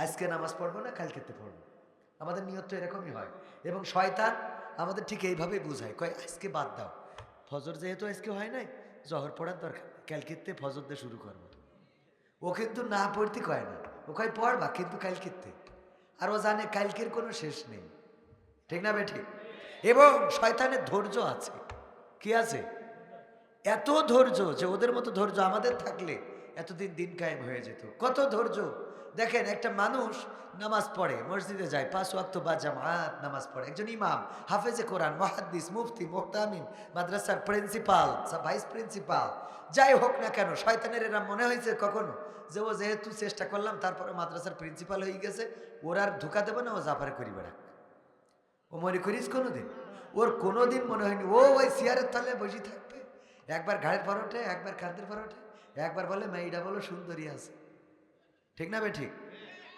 আজকে নামাজ পড়বো না, কালকেতে পড়বো। আমাদের নিয়ত তো এরকমই হয়। এবং শয়তান আমাদের ঠিক এইভাবেই বুঝায়, কয় আজকে বাদ দাও, ফজর যেহেতু আজকে হয় নাই, জহর পড়ার দরকার, কালকেতে ফজর দিয়ে শুরু করবো। ও কিন্তু না পড়তে কয় না, ও কয় পড়বা কিন্তু কালকেতে। আর ও জানে কালকের কোনো শেষ নেই, ঠিক না বে ঠিক? এবং শয়তানের ধৈর্য আছে, কি আছে? এত ধৈর্য যে ওদের মতো ধৈর্য আমাদের থাকলে এতদিন দিন কায়েম হয়ে যেত। কত ধৈর্য! দেখেন একটা মানুষ নামাজ পড়ে, মসজিদে যায়, 5 ওয়াক্ত বা জামাত নামাজ পড়ে, একজন ইমাম, হাফেজে কোরআন, মুহাদ্দিস, মুফতি, মুহতামিম, মাদ্রাসার প্রিন্সিপাল, ভাইস প্রিন্সিপাল, যাই হোক না কেন, শয়তানের এরা মনে হয়েছে কখনো যে ও যেহেতু চেষ্টা করলাম তারপরে মাদ্রাসার প্রিন্সিপাল হয়ে গেছে, ওর আর ধোকা দেবে না, ও জাফারে করি বেড়াক। ও মনে করিস কোনোদিন? ওর কোনোদিন মনে হয়নি ও ওই চেয়ারের তলে বসে থাকবে, একবার ঘাড়ের পর ওঠে, একবার কাঁধের পর ওঠে, একবার বলে মেয়েটা বলো সুন্দরী আছে, ঠিক না বে ঠিক?